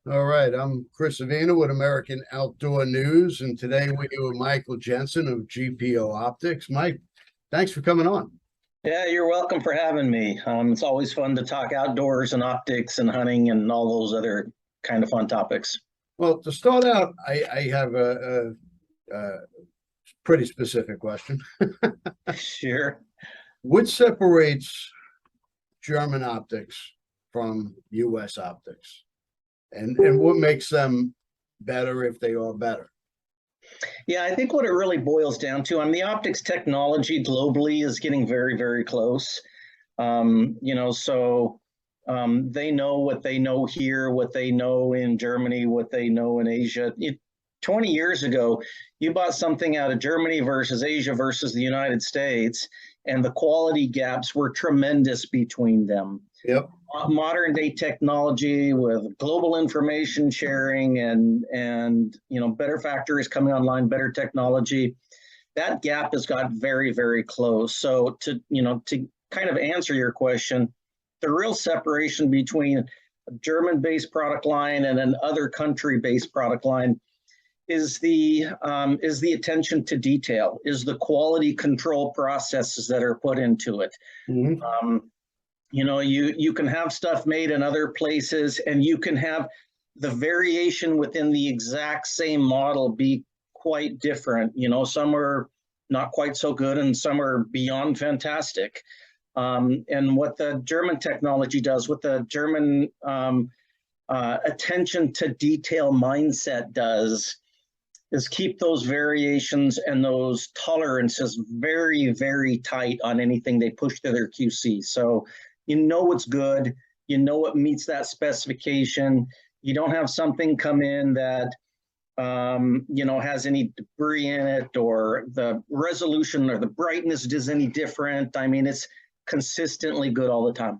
All right, I'm Chris Avina with American Outdoor News, and today we're here with Michael Jensen of GPO Optics. Mike, thanks for coming on. Yeah, you're welcome for having me. It's always fun to talk outdoors and optics and hunting and all those other kind of fun topics. Well, to start out, I have a pretty specific question. Sure. What separates German optics from U.S. optics, and what makes them better if they are better? Yeah, I think what it really boils down to, the optics technology globally is getting very, very close. They know what they know here, what they know in Germany, what they know in Asia. 20 years ago, you bought something out of Germany versus Asia versus the United States, and the quality gaps were tremendous between them. Yep. Modern day technology with global information sharing and better factories coming online, better technology, that gap has got very, very close. So to kind of answer your question, the real separation between a German-based product line and an other country-based product line is the attention to detail, is the quality control processes that are put into it. Mm-hmm. You can have stuff made in other places, and you can have the variation within the exact same model be quite different. Some are not quite so good, and some are beyond fantastic. And what the German technology does, what the German attention to detail mindset does, is keep those variations and those tolerances very, very tight on anything they push to their QC. So what's good, what meets that specification. You don't have something come in that has any debris in it, or the resolution or the brightness is any different. It's consistently good all the time.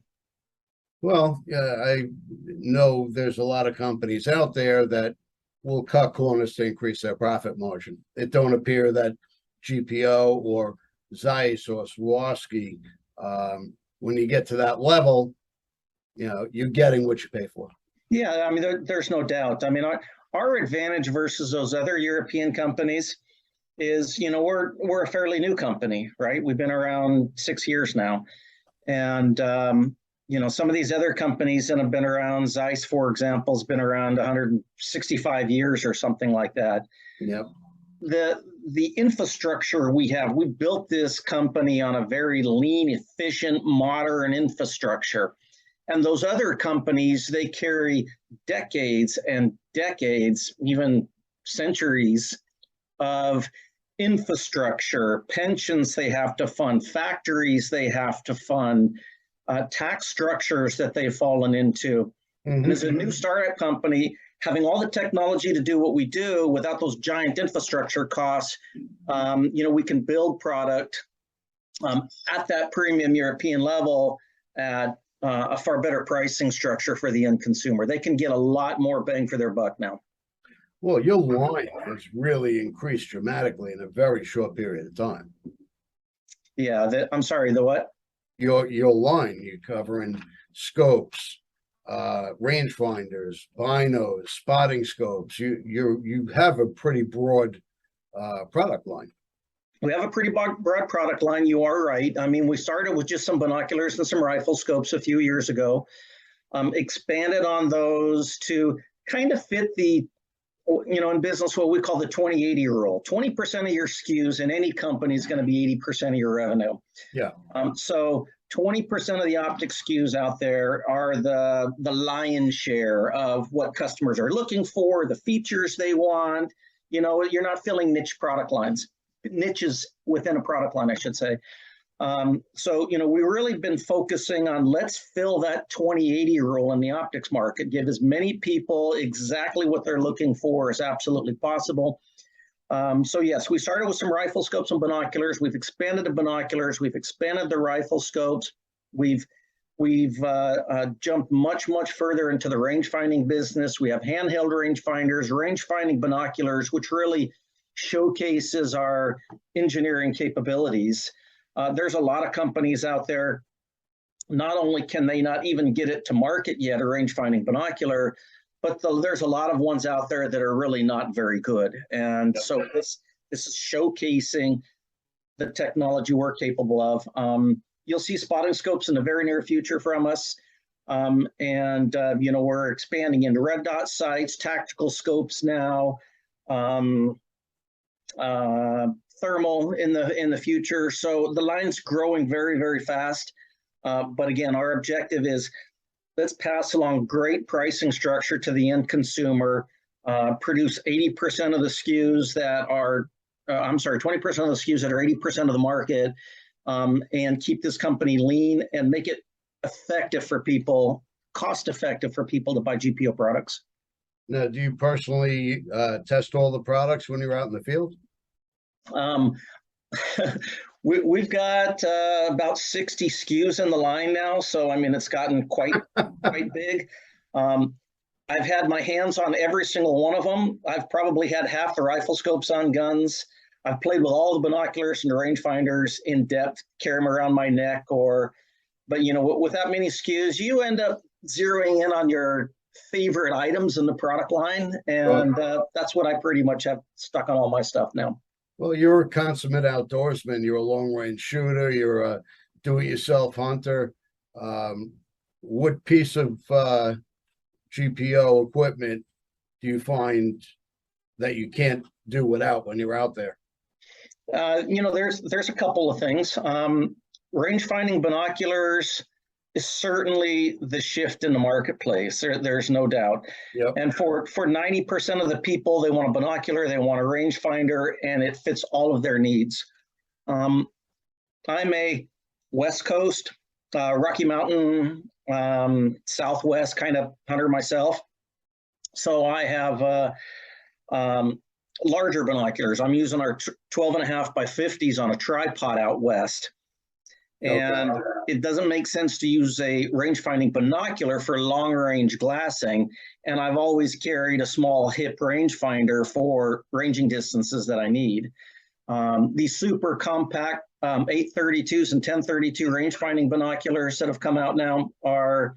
Well, yeah, I know there's a lot of companies out there that will cut corners to increase their profit margin. It don't appear that GPO or Zeiss or Swarovski, when you get to that level, you're getting what you pay for. Yeah, there's no doubt. Our advantage versus those other European companies is, we're a fairly new company, right? We've been around 6 years now. And, some of these other companies that have been around, Zeiss, for example, has been around 165 years or something like that. Yep. The infrastructure we built this company on a very lean, efficient, modern infrastructure. And those other companies, they carry decades and decades, even centuries of infrastructure, pensions they have to fund, factories they have to fund, tax structures that they've fallen into. Mm-hmm. And as a new startup company, having all the technology to do what we do without those giant infrastructure costs, we can build product at that premium European level at a far better pricing structure for the end consumer. They can get a lot more bang for their buck now. Well, your line has really increased dramatically in a very short period of time. Yeah, I'm sorry, the what? Your line, you're covering scopes, rangefinders, binos, spotting scopes. You have a pretty broad product line. We have a pretty broad product line. You are right. We started with just some binoculars and some rifle scopes a few years ago. Expanded on those to kind of fit the, in business, what we call the 20-80 rule. 20% of your SKUs in any company is going to be 80% of your revenue. Yeah. So 20% of the optics SKUs out there are the lion's share of what customers are looking for, the features they want. You're not filling niches within a product line, I should say. We've really been focusing on, let's fill that 20-80 rule in the optics market, give as many people exactly what they're looking for as absolutely possible. Yes, we started with some rifle scopes and binoculars. We've expanded the binoculars. We've expanded the rifle scopes. We've jumped much, much further into the range-finding business. We have handheld rangefinders, range-finding binoculars, which really showcases our engineering capabilities. There's a lot of companies out there, not only can they not even get it to market yet, a range-finding binocular, but there's a lot of ones out there that are really not very good. And so this is showcasing the technology we're capable of. You'll see spotting scopes in the very near future from us. We're expanding into red dot sights, tactical scopes now, thermal in the future. So the line's growing very, very fast. But again, our objective is let's pass along great pricing structure to the end consumer, produce 80% of the SKUs that are, 20% of the SKUs that are 80% of the market, and keep this company lean and make it effective for people, cost effective for people to buy GPO products. Now, do you personally test all the products when you're out in the field? We've got about 60 SKUs in the line now, so I mean it's gotten quite big. I've had my hands on every single one of them. I've probably had half the rifle scopes on guns. I've played with all the binoculars and the rangefinders in depth, carry them around my neck. But with that many SKUs, you end up zeroing in on your favorite items in the product line, and that's what I pretty much have stuck on all my stuff now. Well, you're a consummate outdoorsman. You're a long-range shooter. You're a do-it-yourself hunter. What piece of GPO equipment do you find that you can't do without when you're out there? There's a couple of things. Range finding binoculars is certainly the shift in the marketplace. There's no doubt. Yep. And for 90% of the people, they want a binocular, they want a rangefinder, and it fits all of their needs. I'm a West Coast, Rocky Mountain, Southwest kind of hunter myself. So I have larger binoculars. I'm using our 12.5 by 50s on a tripod out west. And it doesn't make sense to use a range-finding binocular for long-range glassing. And I've always carried a small hip rangefinder for ranging distances that I need. These super compact 832s and 1032 range-finding binoculars that have come out now are,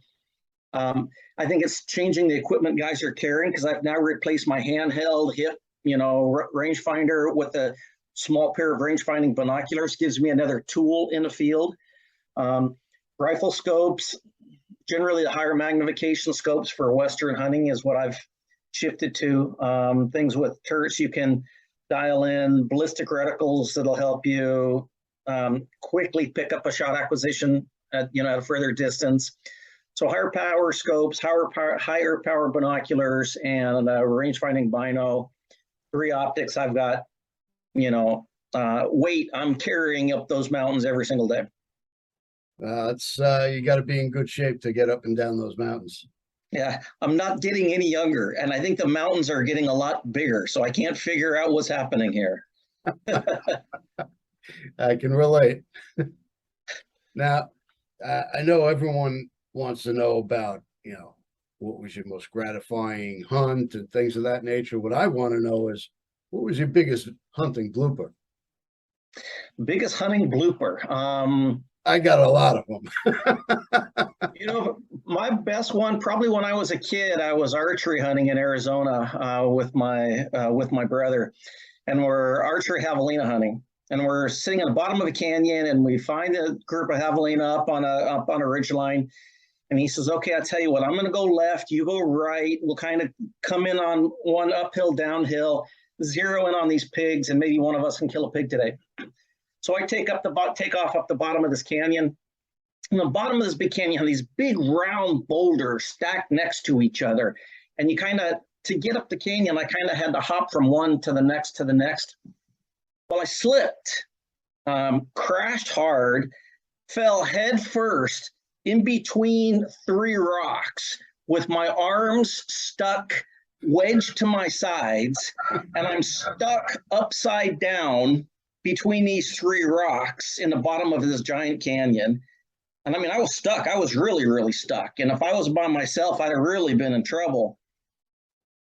I think it's changing the equipment guys are carrying, because I've now replaced my handheld hip, rangefinder with a small pair of range-finding binoculars. Gives me another tool in the field. Rifle scopes, generally the higher magnification scopes for Western hunting is what I've shifted to. Things with turrets you can dial in, ballistic reticles that'll help you quickly pick up a shot acquisition at a further distance. So higher power scopes, higher power binoculars, and range-finding bino. 3 optics. I've got weight I'm carrying up those mountains every single day. You got to be in good shape to get up and down those mountains. Yeah, I'm not getting any younger, and I think the mountains are getting a lot bigger, so I can't figure out what's happening here. I can relate. Now, I know everyone wants to know about, what was your most gratifying hunt and things of that nature. What I want to know is, what was your biggest hunting blooper? Biggest hunting blooper. I got a lot of them. My best one, probably when I was a kid, I was archery hunting in Arizona with my brother, and we're archery javelina hunting, and we're sitting at the bottom of a canyon, and we find a group of javelina up on a ridge line. And he says, okay, I'll tell you what, I'm going to go left, you go right. We'll kind of come in on one uphill, downhill, zero in on these pigs, and maybe one of us can kill a pig today. So I take off up the bottom of this canyon. In the bottom of this big canyon, these big round boulders stacked next to each other. And to get up the canyon, I kind of had to hop from one to the next to the next. Well, I slipped, crashed hard, fell head first in between 3 rocks with my arms stuck wedged to my sides, and I'm stuck upside down between these 3 rocks in the bottom of this giant canyon. And I mean, I was stuck. I was really, really stuck. And if I was by myself, I'd have really been in trouble.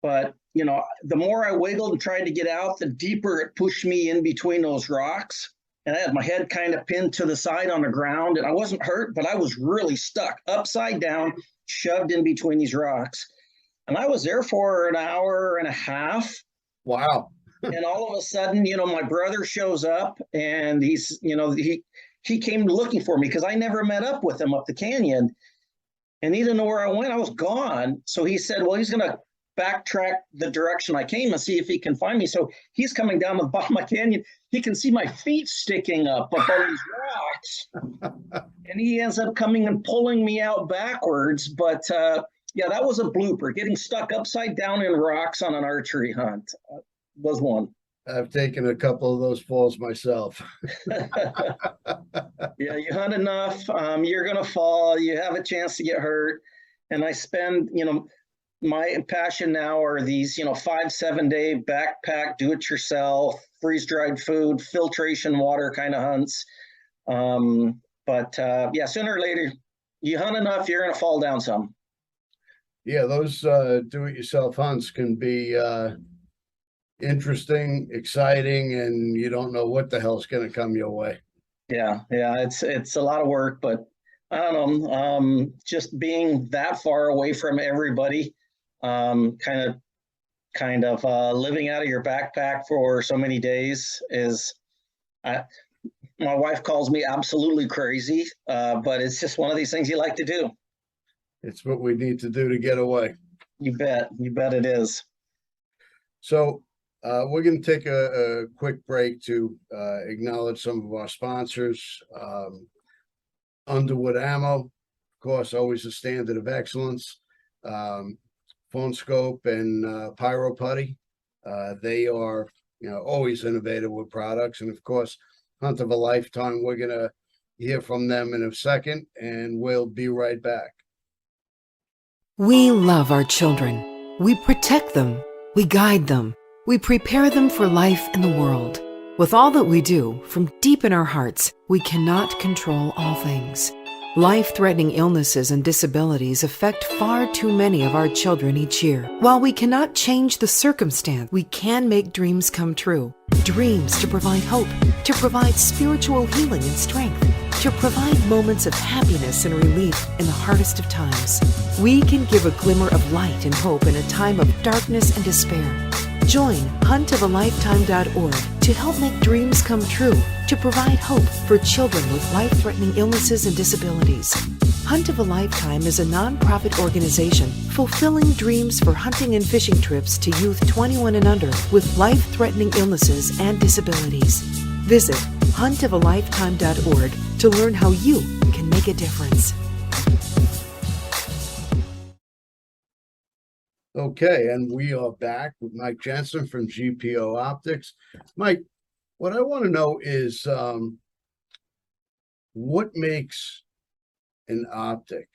But, the more I wiggled and tried to get out, the deeper it pushed me in between those rocks. And I had my head kind of pinned to the side on the ground, and I wasn't hurt, but I was really stuck upside down, shoved in between these rocks. And I was there for an hour and a half. Wow. And all of a sudden, my brother shows up and he came looking for me because I never met up with him up the canyon. And he didn't know where I went. I was gone. So he said, well, he's going to backtrack the direction I came and see if he can find me. So he's coming down the bottom of my canyon. He can see my feet sticking up on these rocks. And he ends up coming and pulling me out backwards. But yeah, that was a blooper. Getting stuck upside down in rocks on an archery hunt was one. I've taken a couple of those falls myself. Yeah, you hunt enough, you're going to fall. You have a chance to get hurt. And I spend, my passion now are these, 5-7 day backpack, do it yourself, freeze dried food, filtration water kind of hunts. Yeah, sooner or later, you hunt enough, you're going to fall down some. Yeah, those do it yourself hunts can be interesting, exciting, and you don't know what the hell's going to come your way. Yeah, it's a lot of work, but I don't know. Just being that far away from everybody, kind of living out of your backpack for so many days is. My wife calls me absolutely crazy, but it's just one of these things you like to do. It's what we need to do to get away. You bet it is. So we're going to take a quick break to acknowledge some of our sponsors. Underwood Ammo, of course, always a standard of excellence. Phone Scope and Pyro Putty. They are, always innovative with products. And of course, Hunt of a Lifetime. We're going to hear from them in a second, and we'll be right back. We love our children. We protect them. We guide them. We prepare them for life in the world. With all that we do, from deep in our hearts, we cannot control all things. Life-threatening illnesses and disabilities affect far too many of our children each year. While we cannot change the circumstance, we can make dreams come true. Dreams to provide hope, to provide spiritual healing and strength, to provide moments of happiness and relief in the hardest of times. We can give a glimmer of light and hope in a time of darkness and despair. Join huntofalifetime.org to help make dreams come true, to provide hope for children with life-threatening illnesses and disabilities. Hunt of a Lifetime is a non-profit organization fulfilling dreams for hunting and fishing trips to youth 21 and under with life-threatening illnesses and disabilities. Visit huntofalifetime.org to learn how you can make a difference. Okay, and we are back with Mike Jensen from GPO Optics. Mike, what I want to know is what makes an optic,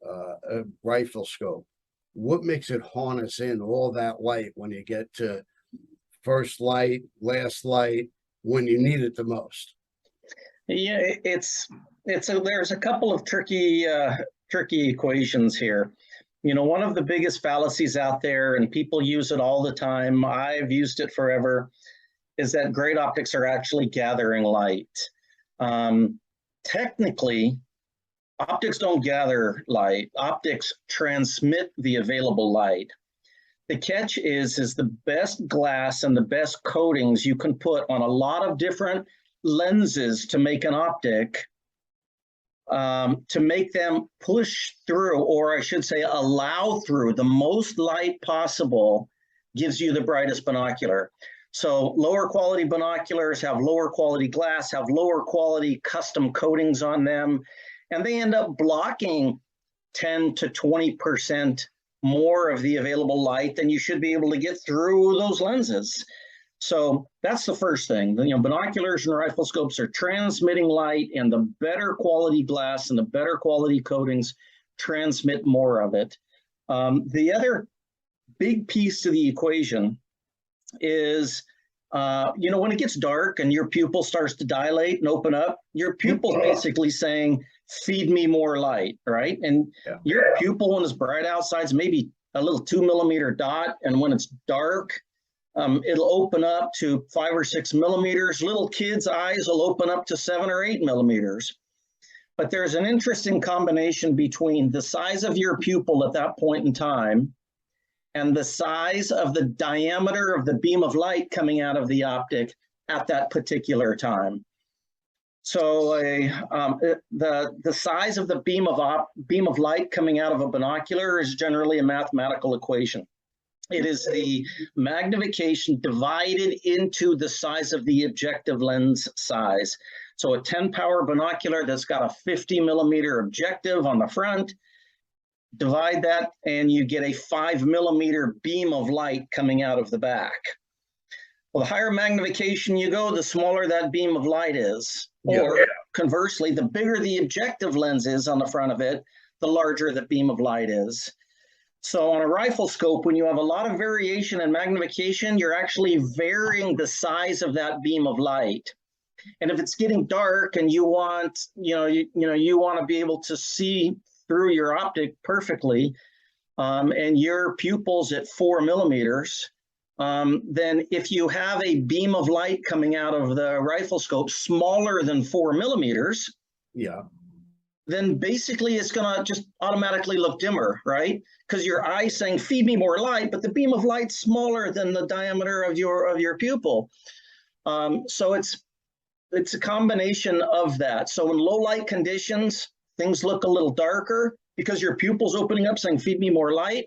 a rifle scope, what makes it harness in all that light when you get to first light, last light, when you need it the most? Yeah, there's a couple of tricky equations here. One of the biggest fallacies out there, and people use it all the time, I've used it forever, is that great optics are actually gathering light. Technically, optics don't gather light. Optics transmit the available light. The catch is the best glass and the best coatings you can put on a lot of different lenses to make an optic, to make them push through, or I should say allow through the most light possible, gives you the brightest binocular. So lower quality binoculars have lower quality glass, have lower quality custom coatings on them, and they end up blocking 10 to 20% more of the available light than you should be able to get through those lenses. So that's the first thing. Binoculars and rifle scopes are transmitting light, and the better quality glass and the better quality coatings transmit more of it. The other big piece to the equation is, when it gets dark and your pupil starts to dilate and open up, your pupil's basically saying, feed me more light, right? And your pupil, when it's bright outside, is maybe a little 2 millimeter dot, and when it's dark, it'll open up to 5 or 6 millimeters. Little kids' eyes will open up to 7 or 8 millimeters. But there's an interesting combination between the size of your pupil at that point in time and the size of the diameter of the beam of light coming out of the optic at that particular time. So the size of the beam of light coming out of a binocular is generally a mathematical equation. It is the magnification divided into the size of the objective lens size. So a 10 power binocular that's got a 50 millimeter objective on the front, divide that and you get a 5 millimeter beam of light coming out of the back. Well, the higher magnification you go, the smaller that beam of light is. Or conversely, the bigger the objective lens is on the front of it, the larger the beam of light is. So on a rifle scope, when you have a lot of variation in magnification, you're actually varying the size of that beam of light. And if it's getting dark and you want, you want to be able to see through your optic perfectly, and your pupil's at 4 millimeters, then if you have a beam of light coming out of the rifle scope smaller than 4 millimeters, then basically it's going to just automatically look dimmer, right? Because your eye's saying, feed me more light, but the beam of light's smaller than the diameter of your pupil. So it's a combination of that. So in low light conditions, things look a little darker because your pupil's opening up saying, feed me more light.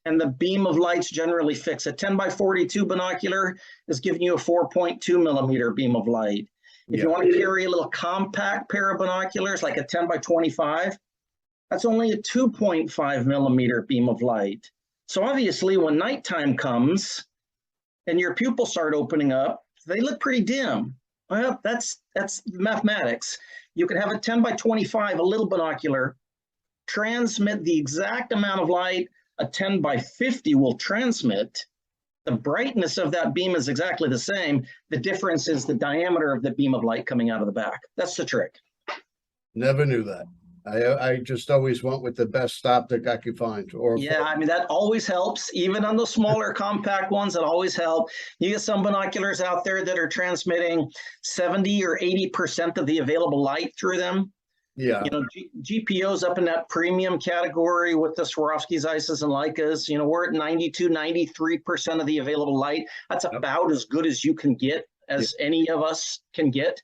And the beam of light's generally fixed. A 10 by 42 binocular is giving you a 4.2 millimeter beam of light. If you want to carry a little compact pair of binoculars, like a 10 by 25, that's only a 2.5 millimeter beam of light. So obviously when nighttime comes and your pupils start opening up, they look pretty dim. Well, that's mathematics. You can have a 10 by 25, a little binocular, transmit the exact amount of light a 10 by 50 will transmit. The brightness of that beam is exactly the same. The difference is the diameter of the beam of light coming out of the back. That's the trick. Never knew that. I just always went with the best optic I could find. Yeah, I mean, that always helps. Even on the smaller compact ones, that always help. You get some binoculars out there that are transmitting 70 or 80% of the available light through them. Yeah. GPO's up in that premium category with the Swarovski Zeisses and Leicas. We're at 92, 93% of the available light. That's about as good as you can get, as any of us can get.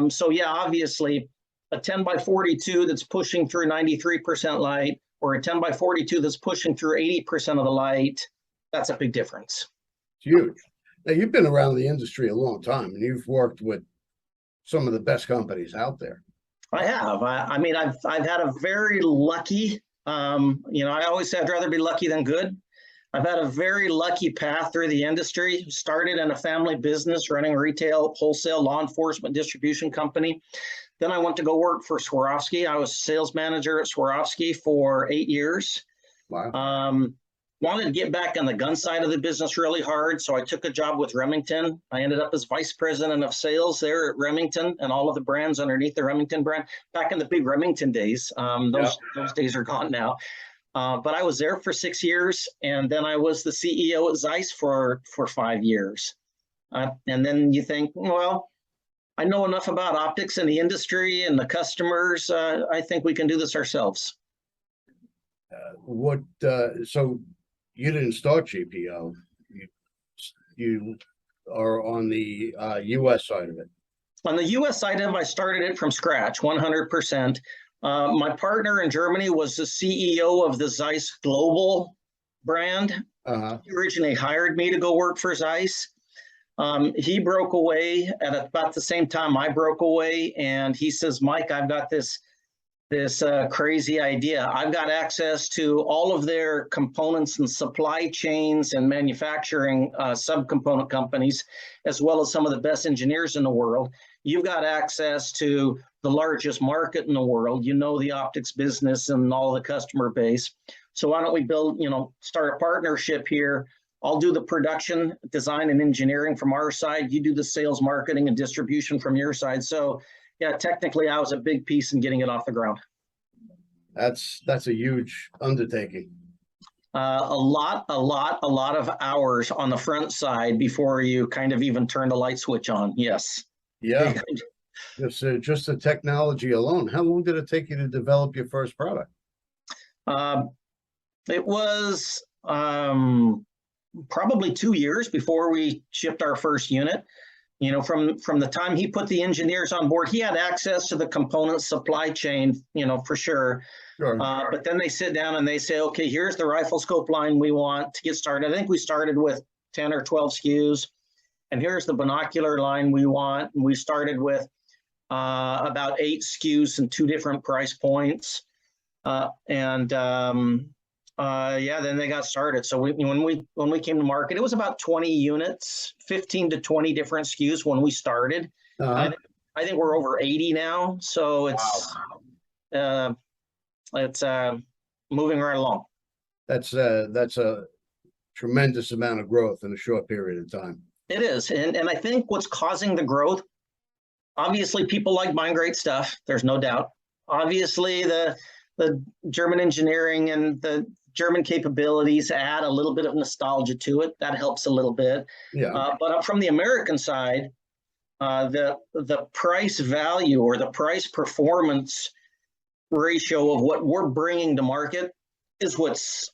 So yeah, obviously a 10 by 42 that's pushing through 93% light, or a 10 by 42 that's pushing through 80% of the light, that's a big difference. It's huge. Now, you've been around the industry a long time, and you've worked with some of the best companies out there. I have. I mean, I've had a very lucky, I always say I'd rather be lucky than good. I've had a very lucky path through the industry. Started in a family business running retail, wholesale, law enforcement distribution company. Then I went to go work for Swarovski. I was sales manager at Swarovski for 8 years. Wow. Wanted to get back on the gun side of the business really hard, so I took a job with Remington. I ended up as vice president of sales there at Remington and all of the brands underneath the Remington brand. Back in the big Remington days, those days are gone now. But I was there for 6 years, and then I was the CEO at Zeiss for 5 years. And then you think, well, I know enough about optics in the industry and the customers. I think we can do this ourselves. So you didn't start GPO. You are on the U.S. side of it. On the U.S. side of it, I started it from scratch, 100%. My partner in Germany was the CEO of the Zeiss Global brand. He originally hired me to go work for Zeiss. He broke away at about the same time I broke away, and he says, Mike, I've got this crazy idea. I've got access to all of their components and supply chains and manufacturing subcomponent companies, as well as some of the best engineers in the world. You've got access to the largest market in the world. The optics business and all the customer base. So why don't we start a partnership here? I'll do the production, design, and engineering from our side. You do the sales, marketing, and distribution from your side. So yeah, technically I was a big piece in getting it off the ground. That's a huge undertaking. A lot of hours on the front side before you kind of even turn the light switch on. Yes. Yeah. Just the technology alone. How long did it take you to develop your first product? It was probably 2 years before we shipped our first unit. From the time he put the engineers on board, he had access to the component supply chain, for sure. Sure. But then they sit down and they say, okay, here's the rifle scope line we want to get started. I think we started with 10 or 12 SKUs. And here's the binocular line we want. And we started with about 8 SKUs and 2 different price points. Then they got started. So when we came to market, it was about 20 units, 15 to 20 different SKUs when we started. Uh-huh. I think we're over 80 now. So it's moving right along. That's a tremendous amount of growth in a short period of time. It is. And I think what's causing the growth, obviously people like buying great stuff. There's no doubt. Obviously the German engineering and the German capabilities add a little bit of nostalgia to it. That helps a little bit. Yeah. But from the American side, the price value or the price performance ratio of what we're bringing to market is what's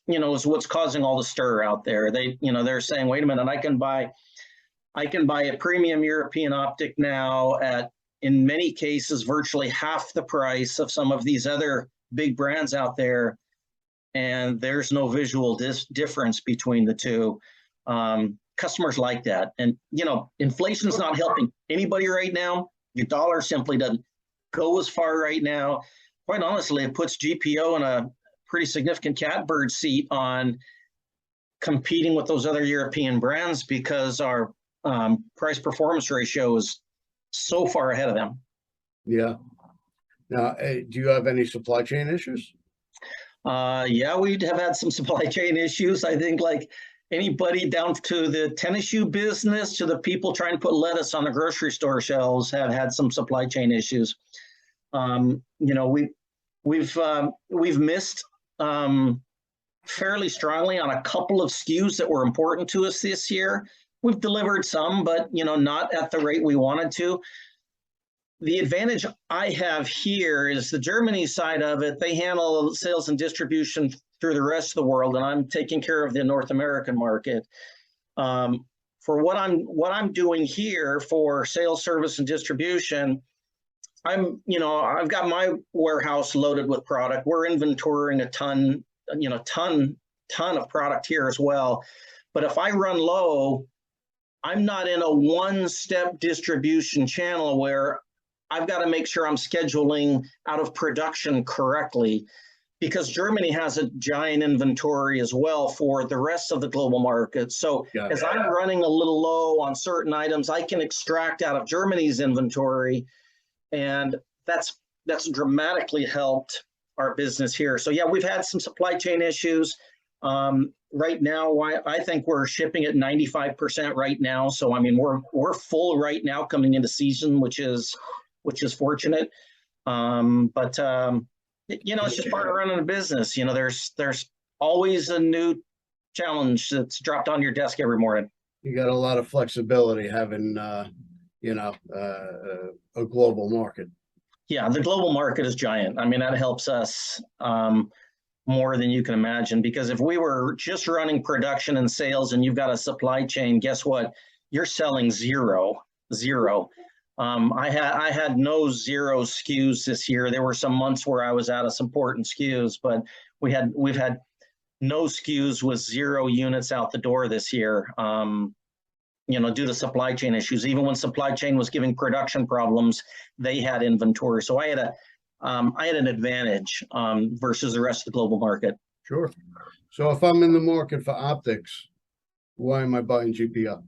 causing all the stir out there. They're saying, wait a minute, I can buy a premium European optic now at, in many cases, virtually half the price of some of these other big brands out there, and there's no visual difference between the two. Customers like that. And, inflation is not helping anybody right now. Your dollar simply doesn't go as far right now. Quite honestly, it puts GPO in a pretty significant catbird seat on competing with those other European brands because our price performance ratio is so far ahead of them. Yeah. Now, do you have any supply chain issues? Yeah, we have had some supply chain issues. I think like anybody down to the tennis shoe business to the people trying to put lettuce on the grocery store shelves have had some supply chain issues. We've missed fairly strongly on a couple of SKUs that were important to us this year. We've delivered some, but not at the rate we wanted to. The advantage I have here is the Germany side of it. They handle sales and distribution through the rest of the world, and I'm taking care of the North American market. For what I'm doing here for sales, service, and distribution, I've got my warehouse loaded with product. We're inventorying a ton of product here as well. But if I run low, I'm not in a one-step distribution channel where I've got to make sure I'm scheduling out of production correctly, because Germany has a giant inventory as well for the rest of the global market. So as I'm running a little low on certain items, I can extract out of Germany's inventory, and that's dramatically helped our business here. So yeah, we've had some supply chain issues. Right now, I think we're shipping at 95% right now. So I mean, we're full right now coming into season, which is fortunate. But it's just part of running a business. There's always a new challenge that's dropped on your desk every morning. You got a lot of flexibility having, a global market. Yeah, the global market is giant. I mean, that helps us more than you can imagine, because if we were just running production and sales and you've got a supply chain, guess what? You're selling zero. I had no zero SKUs this year. There were some months where I was out of some important SKUs, but we've had no SKUs with 0 units out the door this year. Due to supply chain issues. Even when supply chain was giving production problems, they had inventory. So I had an advantage versus the rest of the global market. Sure. So if I'm in the market for optics, why am I buying GPO?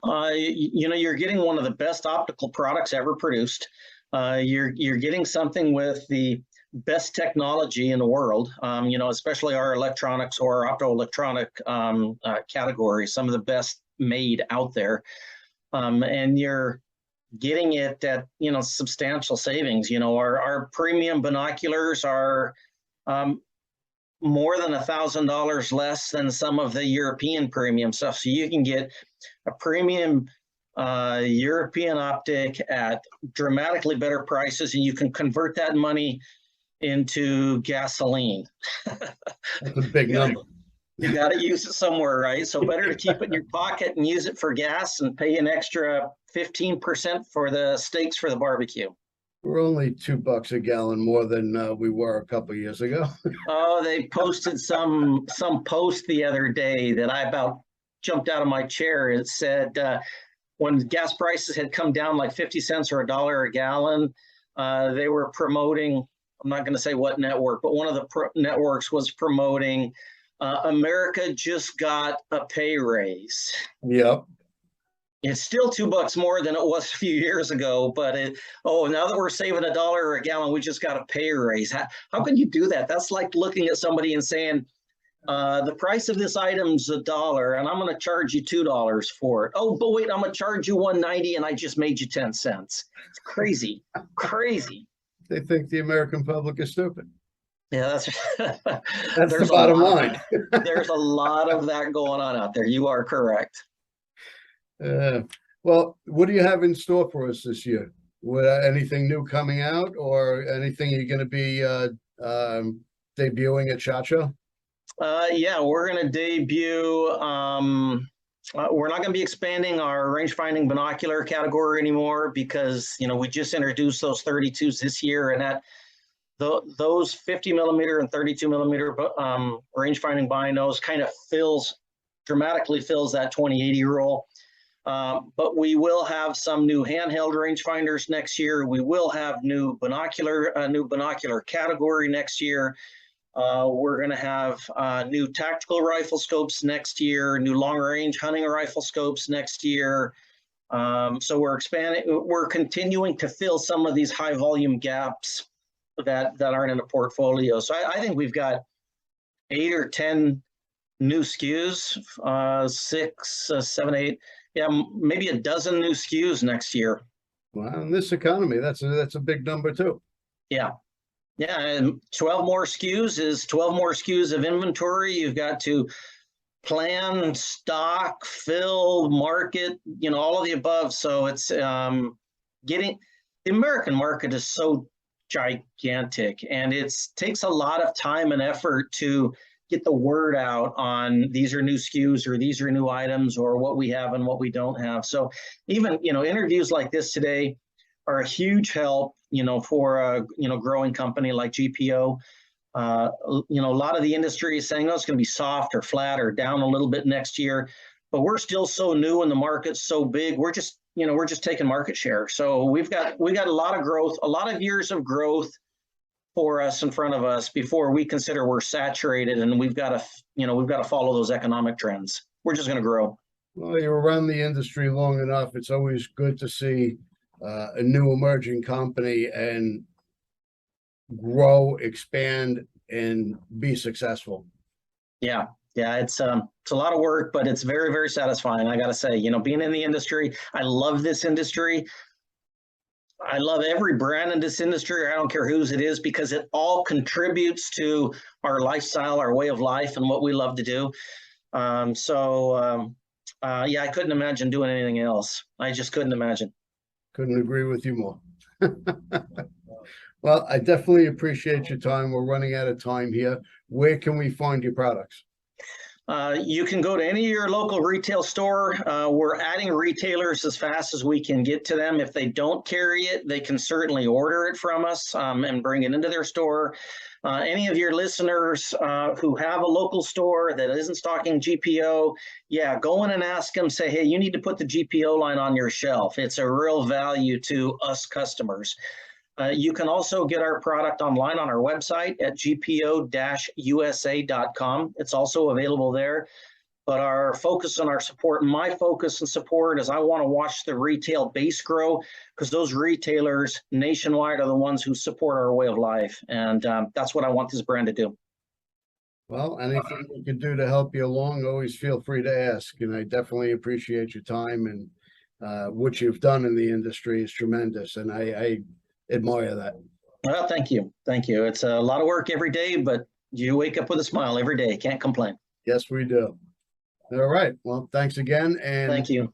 You're getting one of the best optical products ever produced. You're getting something with the best technology in the world, especially our electronics or optoelectronic category, some of the best made out there. And you're getting it at, substantial savings. Our premium binoculars are more than $1,000 less than some of the European premium stuff. So you can get a premium European optic at dramatically better prices, and you can convert that money into gasoline. That's a big number. You got to use it somewhere, right? So better to keep it in your pocket and use it for gas and pay an extra 15% for the steaks for the barbecue. We're only $2 a gallon more than we were a couple of years ago. Oh, they posted some post the other day that I about jumped out of my chair. It said when gas prices had come down like 50 cents or $1 a gallon, they were promoting, I'm not going to say what network, but one of the networks was promoting America just got a pay raise. Yep. It's still $2 more than it was a few years ago, but now that we're saving $1 a gallon, we just got a pay raise. How can you do that? That's like looking at somebody and saying, the price of this item's $1 and I'm going to charge you $2 for it. Oh, but wait, I'm going to charge you $1.90 and I just made you 10 cents. It's crazy, crazy. They think the American public is stupid. Yeah, that's the bottom line. There's a lot of that going on out there. You are correct. Well, what do you have in store for us this year? Anything new coming out or anything you're going to be debuting at SHOT Show? Yeah, we're going to debut. We're not going to be expanding our range-finding binocular category anymore because, we just introduced those 32s this year, and those 50 millimeter and 32 millimeter range-finding binos kind of dramatically fills that 20/80 rule. But we will have some new handheld rangefinders next year. We will have new binocular category next year. We're going to have new tactical rifle scopes next year, new long-range hunting rifle scopes next year. So we're expanding. We're continuing to fill some of these high-volume gaps that aren't in the portfolio. So I think we've got 8 or 10 new SKUs, 6, 7, 8. Yeah, maybe a dozen new SKUs next year. Well, in this economy, that's a big number too. Yeah. Yeah, and 12 more SKUs is 12 more SKUs of inventory. You've got to plan, stock, fill, market, all of the above. So it's the American market is so gigantic, and it takes a lot of time and effort to get the word out on these are new SKUs or these are new items or what we have and what we don't have. So even, interviews like this today are a huge help, for a, growing company like GPO. A lot of the industry is saying, it's going to be soft or flat or down a little bit next year, but we're still so new and the market's so big. We're just taking market share. So we've got a lot of growth, a lot of years of growth for us in front of us before we consider we're saturated, and we've got to follow those economic trends. We're just going to grow. Well, you're around the industry long enough. It's always good to see a new emerging company and grow, expand, and be successful. Yeah, it's a lot of work, but it's very, very satisfying. I got to say, being in the industry, I love this industry. I love every brand in this industry. I don't care whose it is, because it all contributes to our lifestyle, our way of life, and what we love to do. I couldn't imagine doing anything else. I just couldn't imagine. Couldn't agree with you more. Well, I definitely appreciate your time. We're running out of time here. Where can we find your products? You can go to any of your local retail store. We're adding retailers as fast as we can get to them. If they don't carry it, they can certainly order it from us and bring it into their store. Any of your listeners who have a local store that isn't stocking GPO, go in and ask them, say, hey, you need to put the GPO line on your shelf. It's a real value to us customers. You can also get our product online on our website at gpo-usa.com. It's also available there. But our focus and our support, my focus and support, is I want to watch the retail base grow, because those retailers nationwide are the ones who support our way of life. And that's what I want this brand to do. Well, anything we can do to help you along, always feel free to ask. And I definitely appreciate your time, and what you've done in the industry is tremendous. And I admire that. Well, thank you. Thank you. It's a lot of work every day, but you wake up with a smile every day. Can't complain. Yes, we do. All right. Well, thanks again. And thank you.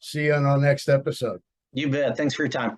See you on our next episode. You bet. Thanks for your time.